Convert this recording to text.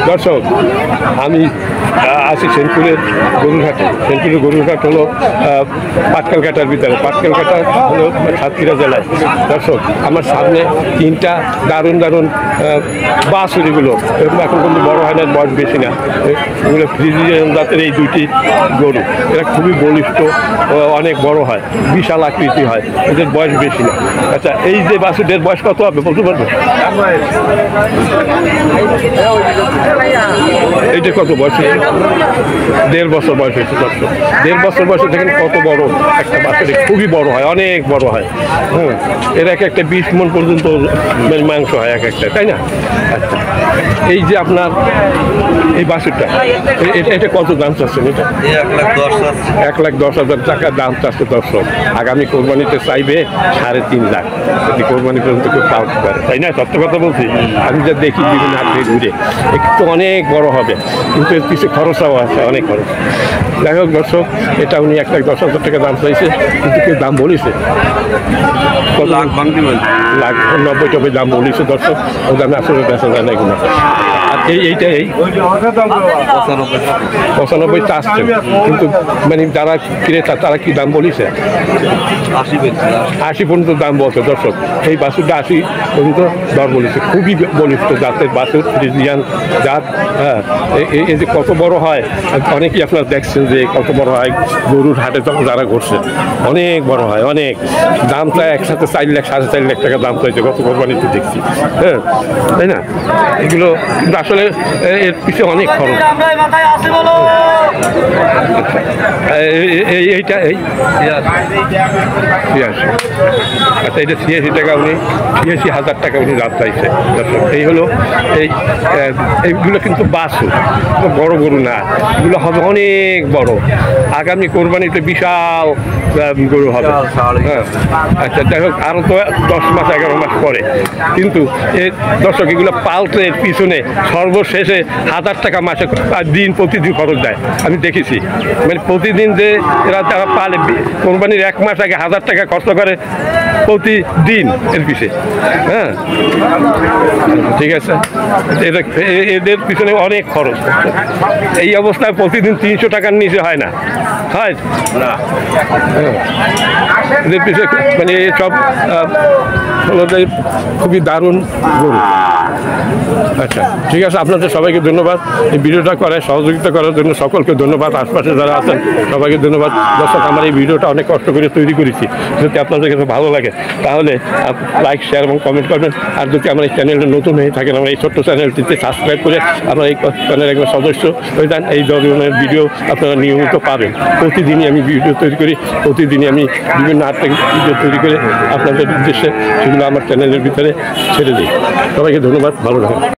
দর্শক, আমি আছি সেনপুরের গরুরহাটে। সেনপুরের গরুরহাট হলো পাটকেলঘাটার ভিতরে। পাটকেলঘাটা হলো সাতক্ষীরা জেলায়। দর্শক, আমার সামনে তিনটা দারুণ দারুণ বাছুরিগুলো, এরকম এখন কিন্তু বড় হয় না, বয়স বেশি না। এগুলো ফ্রিজিয়ান জাতের এই দুইটি গরু, এরা খুবই বলিষ্ঠ, অনেক বড় হয়, বিশাল আকৃতি হয়, এদের বয়স বেশি না। আচ্ছা, এই যে বাছুরদের বয়স কত হবে বলতে পারবো? এইটা কত বয়স হয়েছে? 1.5 বছর বয়স হয়েছে। দর্শক, 1.5 বছর বয়সে দেখেন কত বড় একটা বাছুর, খুবই বড় হয়, অনেক বড় হয়। এর একটা 20 মণ পর্যন্ত মাংস হয় এক একটা, তাই না? আচ্ছা, এই যে আপনার এই বাছুরটা, এটা কত দাম চাচ্ছেন? এটা 1,10,000 টাকা দাম চাচ্ছে। দর্শক, আগামী কোরবানিতে চাইবে 3.5 লাখ, যদি কোরবানি পর্যন্ত কেউ পাওয়া পারে, তাই না? সত্য কথা বলছি, আমি যা দেখি বিভিন্ন হাতে ঘুরে, একটু অনেক বড় হবে, কিন্তু এর পিছিয়ে খরচাও আছে, অনেক খরচ। যাই হোক দর্শক, এটা উনি 1,10,000 টাকা দাম চাইছে, কিন্তু কেউ দাম বলেছে লাখ 90 দাম বলেছে। দর্শক, ও দামে আসলে বেচা যায় না এগুলো। আর এইটা 95 আসছে, কিন্তু মানে যারা ক্রেতা তারা কি দাম বলেছে? 80 পর্যন্ত দাম বলছে। দর্শক, এই বাছুরটা 80 পর্যন্ত দর বলেছে। খুবই বলিষ্ঠ জাতের বাছুর, ফ্রিজিয়ান জাত। হ্যাঁ, এই যে কত বড় হয়, অনেকেই আপনারা দেখছেন যে কত বড় হয় গরুর হাটে যখন যারা ঘুরছে, অনেক বড় হয়, অনেক দামটা একসাথে 4 লাখ 4.5 লাখ টাকা দাম চাইছে গত কোরবানিতে দেখছি। হ্যাঁ, তাই না? এগুলো কিন্তু আসলে এর পিছিয়ে অনেক খরচ। এইটা আচ্ছা, এটা 86 টাকা, উনি 86,000 টাকা উনি দাম চাইছে। এই হলো এইগুলো কিন্তু বাছুর, বড় গরু না, এগুলো হবে অনেক বড়। আগামী কোরবানিতে বিশাল গরু হবে। হ্যাঁ, আচ্ছা, যাই হোক, আরও তো 10 মাস 11 মাস পরে, কিন্তু এই দর্শক এগুলো পালতে এর পিছনে সর্বশেষে 1,000 টাকা মাসে প্রতিদিন খরচ দেয়। আমি দেখেছি, মানে প্রতিদিন যে এরা যারা পালে কোরবানির 1 মাস আগে 1,000 টাকা খরচ করে প্রতিদিন এর পিছে। হ্যাঁ, ঠিক আছে, এদের পিছনে অনেক খরচ। এই অবস্থায় প্রতিদিন 300 টাকার নিচে হয় না, হয় না। এদের পিছনে মানে সব হলো খুবই দারুণ গরু। আচ্ছা, ঠিক আছে, আপনাদের সবাইকে ধন্যবাদ এই ভিডিওটা করার, সহযোগিতা করার জন্য সকলকে ধন্যবাদ। আশপাশে যারা আছেন সবাইকে ধন্যবাদ। দর্শক, আমার এই ভিডিওটা অনেক কষ্ট করে তৈরি করেছি, যদি আপনাদের কাছে ভালো লাগে তাহলে লাইক, শেয়ার এবং কমেন্ট করবেন। আর যদি আমার এই চ্যানেলটা নতুন হয়ে থাকেন, আমার এই ছোট্ট চ্যানেলটিতে সাবস্ক্রাইব করে আপনারা এই চ্যানেলের একজন সদস্য হয়ে যান। এই ধরনের ভিডিও আপনারা নিয়মিত পাবেন। প্রতিদিনই আমি ভিডিও তৈরি করি, প্রতিদিনই আমি বিভিন্ন হাট থেকে ভিডিও তৈরি করে আপনাদের উদ্দেশ্যে সেগুলো আমার চ্যানেলের ভিতরে ছেড়ে দিই। সবাইকে ধন্যবাদ, ভালো থাকুন।